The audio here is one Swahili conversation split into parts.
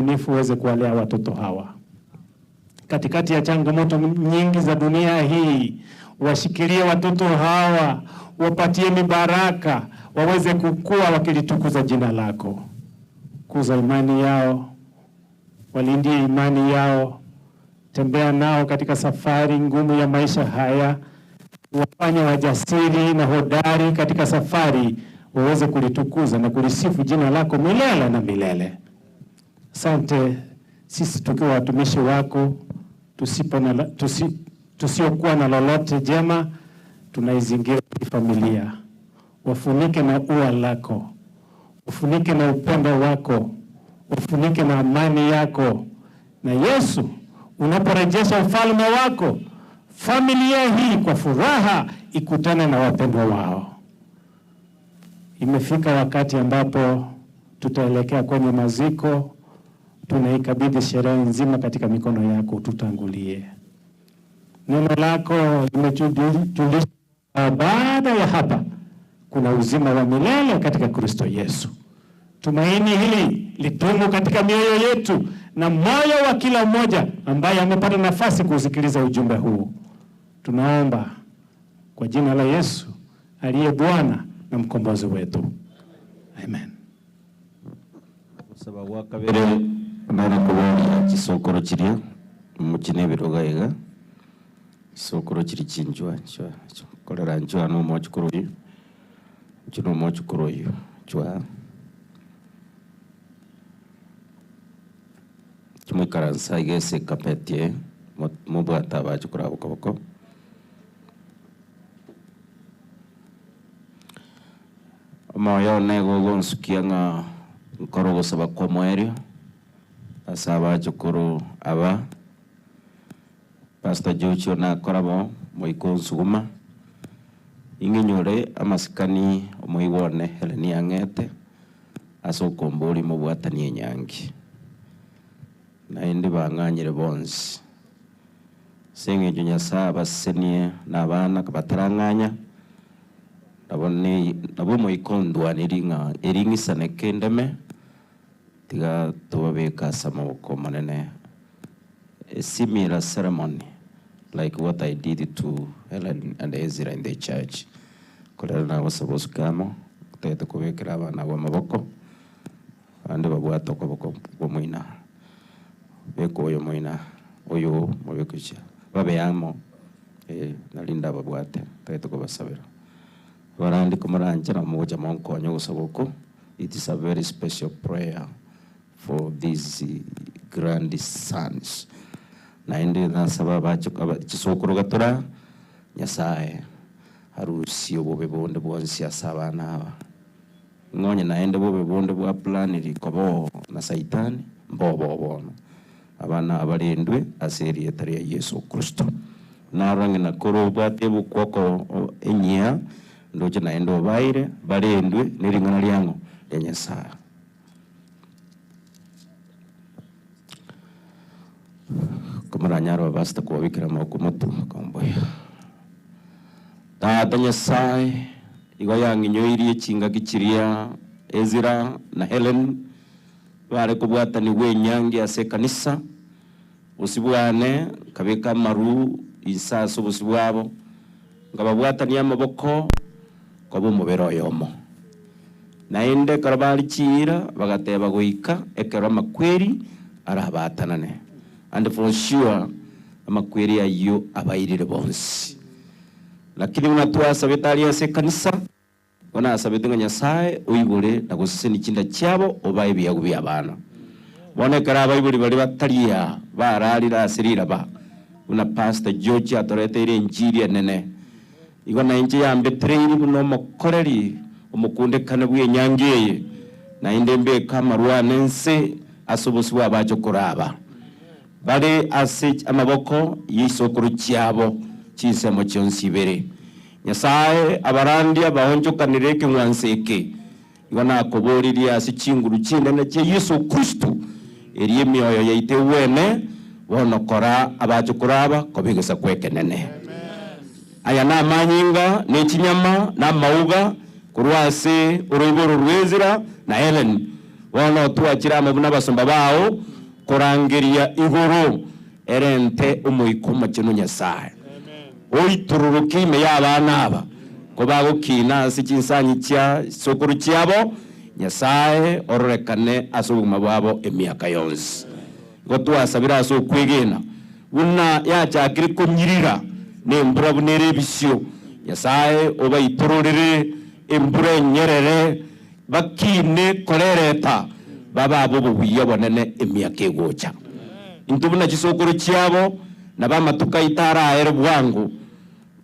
nifu uweze kuwalea watoto hawa. Katikati ya changamoto nyingi za dunia hii, washikilie watoto hawa, wapatie mibaraka, waweze kukua wakilitukuza jina lako. Kuza imani yao, walindie imani yao, tembea nao katika safari ngumu ya maisha haya, wafanye wajasiri na hodari katika safari, waweze kulitukuza na kulisifu jina lako milele na milele. Asante, sisi tukiwa watumishi wako, tusiokuwa na lolote jema, tunaizingira familia. Wafunike na ua lako, wafunike na upendo wako, wafunike na amani yako. Na Yesu, unaporejesha ufalme wako, familia hii kwa furaha ikutane na wapendwa wao. Imefika wakati ambapo tutaelekea kwenye maziko. Tunaikabidhi sherehe nzima katika mikono yako, tutangulie. Neno lako limetujulisha baada ya hapa kuna uzima wa milele katika Kristo Yesu. Tumaini hili litumu katika mioyo yetu na moyo wa kila mmoja ambaye amepata nafasi kusikiliza ujumbe huu. Tunaomba kwa jina la Yesu aliye Bwana na mkombozi wetu. Amen. Sababu wakabere nana kubona kisokoro kiria mukine birogaiga kisokoro kiri kinjwa kolera njwa no mochukuru kino mochukuru jwa kimikaransa igese kapetie mubata bachukura bukoboko moyo nego gonsukia nga nkorogo saba kwa mwerio asaba chukuru aba Pastor Jocho na korabo moikonsuguma inginyore amasikani omoibone L.E Nyang'ate asokombori mubwatani Nyangi na indi banganyire bonzi senge junya saba senie na bana kabataranganya nabo moikondwa niringa eringisane kendeme tiga tubabeka samaboko manene. A similar ceremony like what I did to Helen and Ezra in the church. Kolera na wasabos kamo tete kubekera abana wa maboko ande babwato koboko bomuina beko oyo muina oyo mubekucha babeyamo nalinda babwate tete kubasabira barandi kumarangira muja monkonyo gusaboko. It is a very special prayer for these grandsons. Na indi na sababa chisokoro gatura nyasaye harusi obobe bonde bwonsi asabana aba ngonye na ende bobe bonde bwa planiri kobo na saitani mbobo bono abana abarendwe aseri etari ya Yesu Kristo na rangi na koro bwatebu kwako enyia ndoje na endo baire barendwe niringana lyango ya nyasaye. Kumaranyaro basta kwa wikira makumotu komboya Tata Nyasaye igoyangi nyoiri chinga gichiria Ezra na Helen bare kubwatani we Nyangi ase kanisa usibwane kabeka maru isaso busibwabo ngababwatani amaboko kobo mubero yomo na inde karabali chira bagateba goika ekero makweri arabatanane. And for sure amakweri ayo abairire bonsi lakini unatua sabetari ya se kanisa wana sabetenga Nyasaye uibure na guseni chinda cyabo obaye biyagubi abana bone karaba iburi bari batariya bararira asirira ba una Pastor George atorete ire injiri nene igona inje yambe train buno mokoreri umukunde kana bwe Nyangeye na indembe kama ruanense asubusi abajo kuraba bale asich amaboko yisokuru cyabo kisemo cyonsibere Nyasaye abarandi abahonjo kanireke mwanseke igona koboriri asicinguru cyindene cye Yesu Kristo eriye myoyo yaite wene wonokora abajo kuraba kobigesa kwekenene. Aya na manyinga ne kinyama na mauga kurwase uruboro rwezira na Helen wono tuakira amabuna basomba bawo korangeria iguru erente umuikuma kino Nyasaye oitururuki me yabana aba kobago kina sichinsanyi kya sokuru kyabo Nyasaye ororekane asubuma bwabo emiaka yonse gotwasabira aso kwegena buna yachakire kunyirira nembura bunere bisyo Nyasaye obaitururire embura nyerere bakine korereta baba abo bubuye bonene emiaka egocha intubuna kisokuru kyabo nabamatuka itara ere bwangu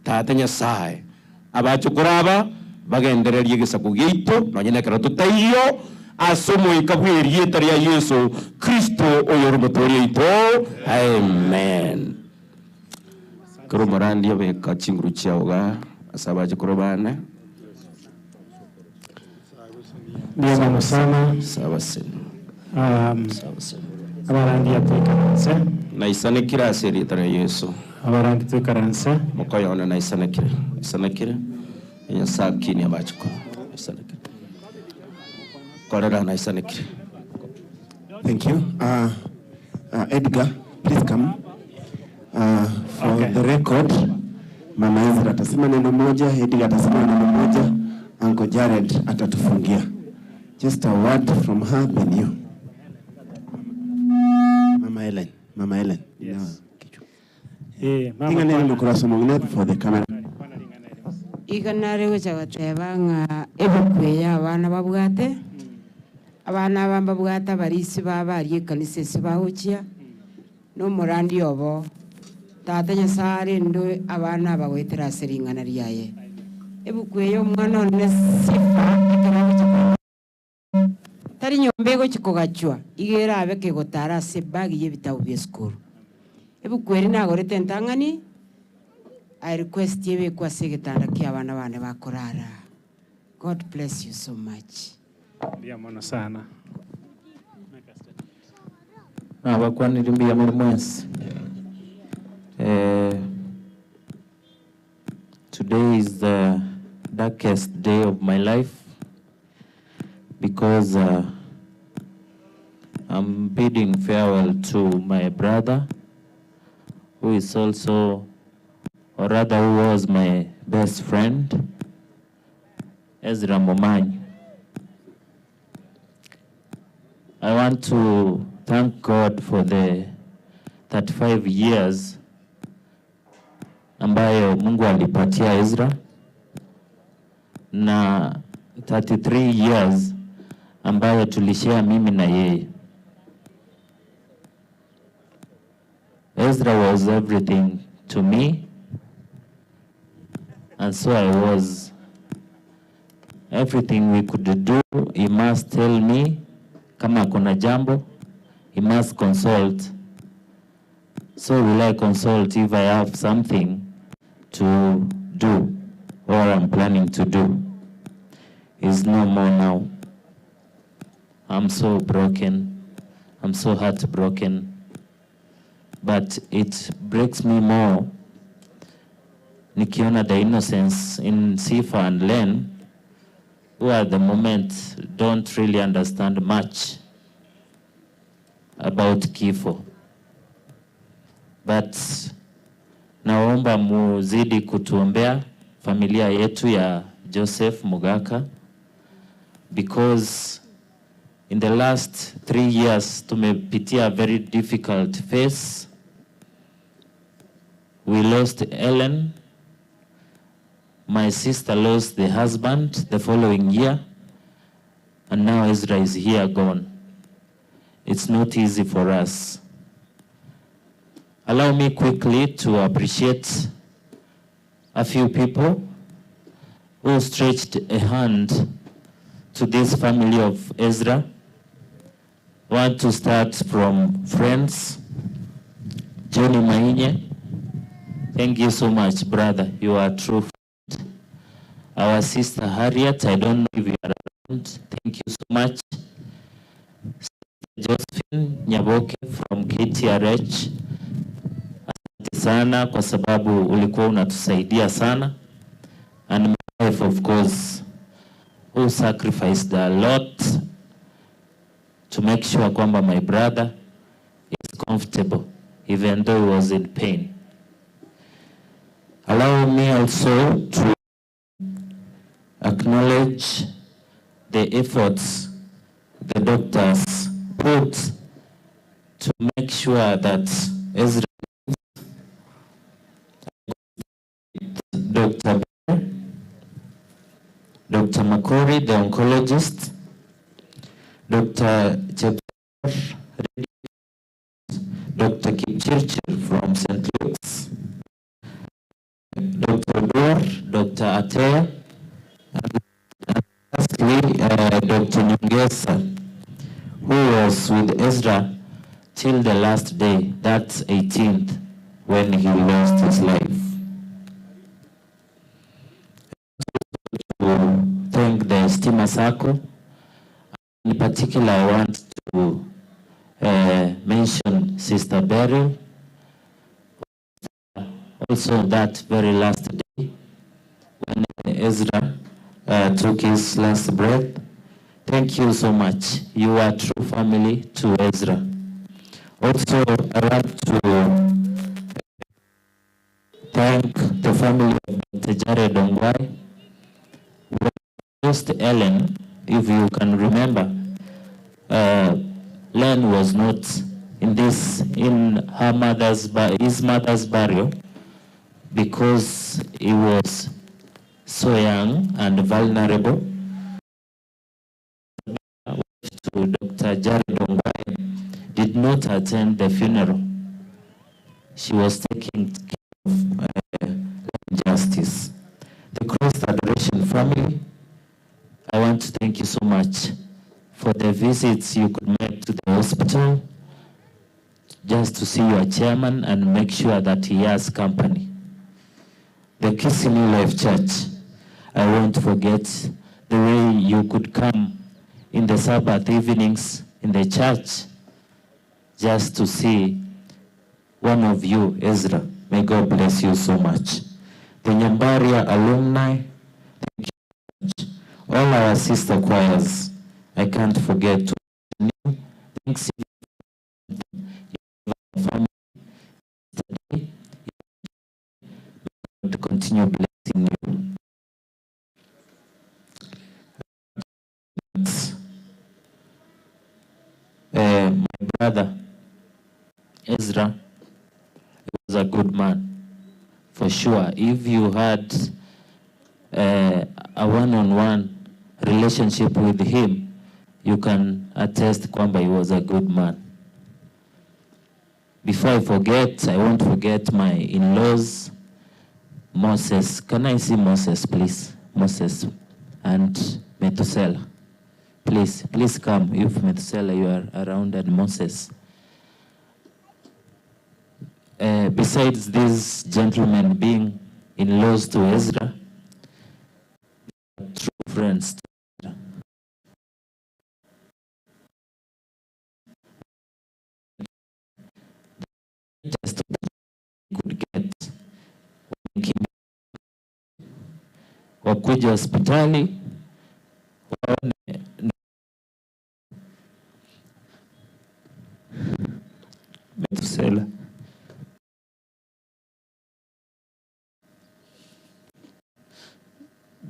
tata Nyasaye abachukuraba bagendererie gisaku gitu nonyene kera tutaiyo asomo ikabwerie tari ya Yesu Kristo oyo mutori ito amen. Karo marandi abeka chinguru chiaoga asaba chikurobane Ndiyo mama sana. Sawa sen. Abarandi atuikaranse. Na isane kira seri tari ya Yesu. Abarandi tuikaranse. Mokoyona na isane kira. Isane kira. Ya sakini abachuko. Isane kira. Korera na isane kira. Thank you. Edgar, please come. For the record, Mama Ezra atasema neno moja, Edgar atasema neno moja, Uncle Jared atatufungia. Just a word from her, then you. Mama Ellen. Yes. Tinga neno mukuraso mungine for the camera. Iganare wechagatebanga ebukwe abana babwate. Abana bambabwata barisi babari kanise sibahukia. No murandi obo. Tata Nyasaye ndo abana bagwetera seringana riyaye. Ebukwe yo mwana ne sifa tari nyombego chikogachwa igera abeke gotara se bagi yebitabu byeskuru ebukweri nagorete ntangani I request yebe kwa segetanda kyabana bane bakorara. God bless you so much. Ndiyo mwana sana. Abakwani limbi ya mwensi. Today is the darkest day of my life because I'm bidding farewell to my brother, who is also, or rather who was my best friend, Ezra Momanyi. I want to thank God for the 35 years ambayo Mungu alipatia Ezra na 33 years ambayo tulishare mimi na yeye. Ezra was everything to me, and so I was. Everything we could do, he must tell me kama kuna jambo, he must consult. So will I consult if I have something to do or I'm planning to do. He's no more now. I'm so broken. I'm so heartbroken. But it breaks me more nikiona the innocence in Sifa and Len, who at the moment don't really understand much about kifo. But naomba muzidi kutuombea familia yetu ya Joseph Mugaka, because in the last 3 years tumepitia a very difficult phase. We lost Ellen. My sister lost the husband the following year, and now Ezra is here gone. It's not easy for us. Allow me quickly to appreciate a few people who stretched a hand to this family of Ezra. I want to start from friends. Johnny Mainye, thank you so much, brother. You are a true friend. Our sister Harriet, I don't know if you are around. Thank you so much. Josephine Nyaboke from KTRH. Asante sana kwa sababu ulikuwa unatusaidia sana. And my wife, of course, who sacrificed a lot to make sure kwamba my brother comfortable, even though he was in pain. Allow me also to acknowledge the efforts the doctors put to make sure that Ezra, Dr. Mokoro, the oncologist, Dr. Japhet, Dr. Kipchirchir from St. Luke's, Dr. Dor, Dr. Ate, and lastly, Dr. Nyang'ate, who was with Ezra till the last day, that's 18th, when he lost his life. To thank the Stima Circle. In particular, I want to mention Sister Beryl. Also, that very last day, when Ezra took his last breath. Thank you so much. You are true family to Ezra. Also, I want to thank the family of Dr. Jared Ongwai. When we lost Ellen, if you can remember, Len was not in his mother's burial because he was so young and vulnerable. To Dr. Jared Ongwai did not attend the funeral. She was taking care of justice. The Cross Adoration family, I want to thank you so much for the visits you could make to the hospital just to see your chairman and make sure that he has company. The Kissing New Life Church, I won't forget the way you could come in the Sabbath evenings in the church just to see one of you, Ezra. May God bless you so much. The Nyambaria alumni, thank you so much. All our sister choirs, I can't forget to mention you. Thanks family today. To continue blessing you. My brother Ezra was a good man, for sure. If you had a one-on-one relationship with him, you can attest kwamba he was a good man. Before I forget, I won't forget my in-laws, Moses. Can I see Moses, please? Moses and Methuselah. Please come if Methuselah you are around, and Moses. Besides these gentlemen being in-laws to Ezra, true friends to Ezra. Just could get wakuja hospitali waone Methuselah.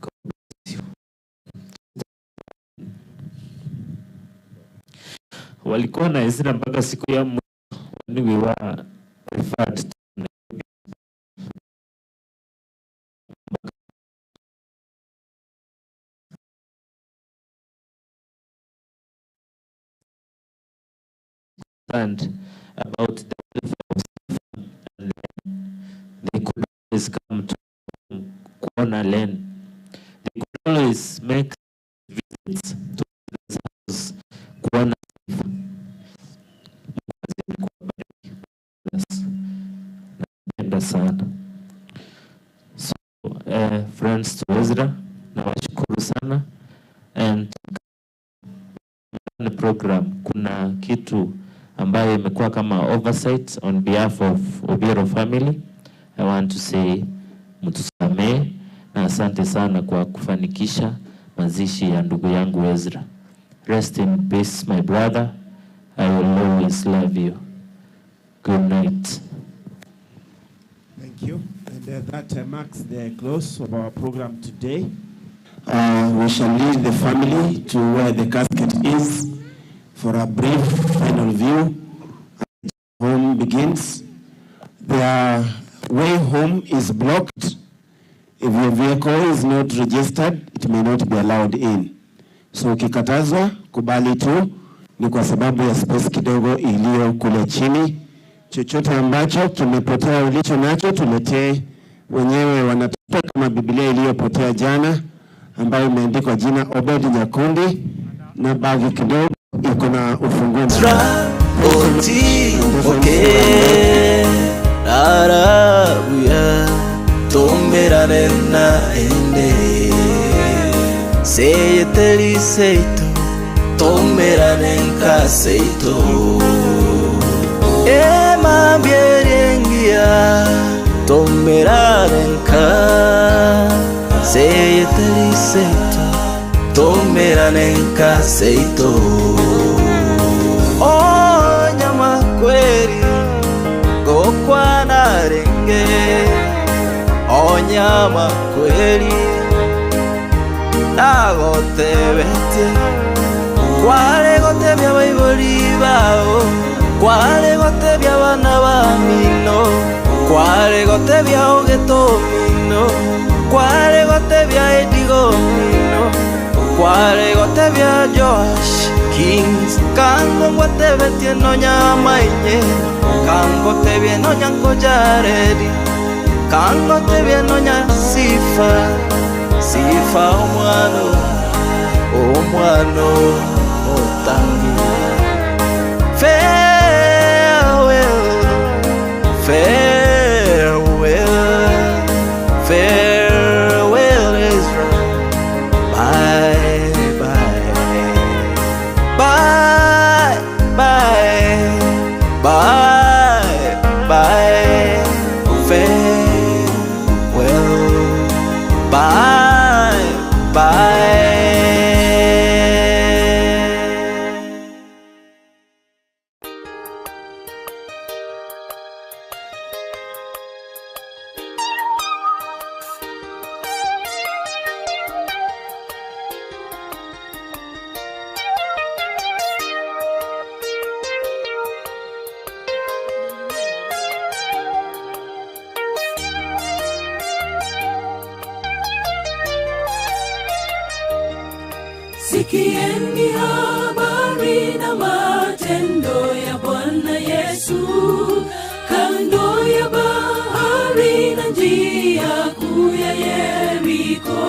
God bless you. Walikuwa na Ezra mpaka siku ya mwisho when we were referred to. And about the welfare of Stephen, and they could always come to Kuona Len. They could always make visits to his house, Kuona Stephen. So, friends to Ezra, nawashukuru sana, and the program kuna kitu ambayo imekuwa kama oversight on behalf of Obiero family. I want to say mtusamee na asante sana kwa kufanikisha mazishi ya ndugu yangu Ezra. Rest in peace my brother. I will always love you. Good night. Thank you. And that marks the close of our program today. We shall lead the family to where the casket is for a brief final view. Home begins. Their way home is blocked. If your vehicle is not registered, it may not be allowed in. So ukikatazwa, kubali tu, ni kwa sababu ya space kidogo iliyo kule chini. Chochote ambacho kimepotea ulicho nacho tuletee. Wenyewe wanatafuta kama Biblia iliyopotea jana ambayo imeandikwa jina Obed Nyakundi, na bagi kidogo iko na ufunguo. Ezra oti arabuya tombera na ende seyeteli seito tombera nenka seito mambierengia tombera nenka seyeteli seito tombera nenka seito nyama kweli gokwana renge nyama kweli nagotebete kwale gotebya baiboli bao kwale gotebya bana bamino kwale gotebya ogetomino kwale gotebya edigomino kwale gotebya Josh Kings kango gotebete no nyama inye kango tebye no nyango jaredi kango tebye no nya sifa omwano otangi farewell Ezra, bye bye bye bye bye bye farewell bye bye. Sikieni habari na matendo ya Bwana Yesu, kando ya bahari na njia kuu ya Yeriko.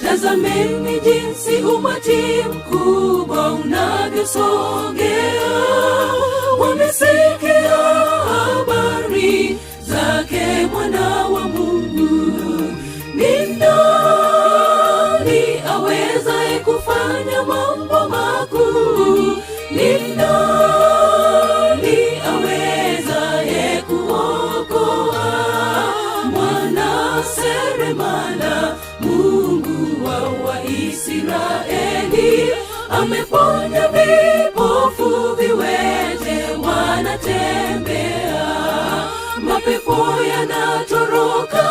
Tazameni jinsi umati mkubwa unavyosogea, wamesikia habari zake mwana wa Mungu. Ni nani awezaye kufanya mambo makuu? Ni nani awezaye kuokoa? Mwana seremala, Mungu wa Waisraeli, ameponya vipofu, viwete wanatembea, mapepo yanatoroka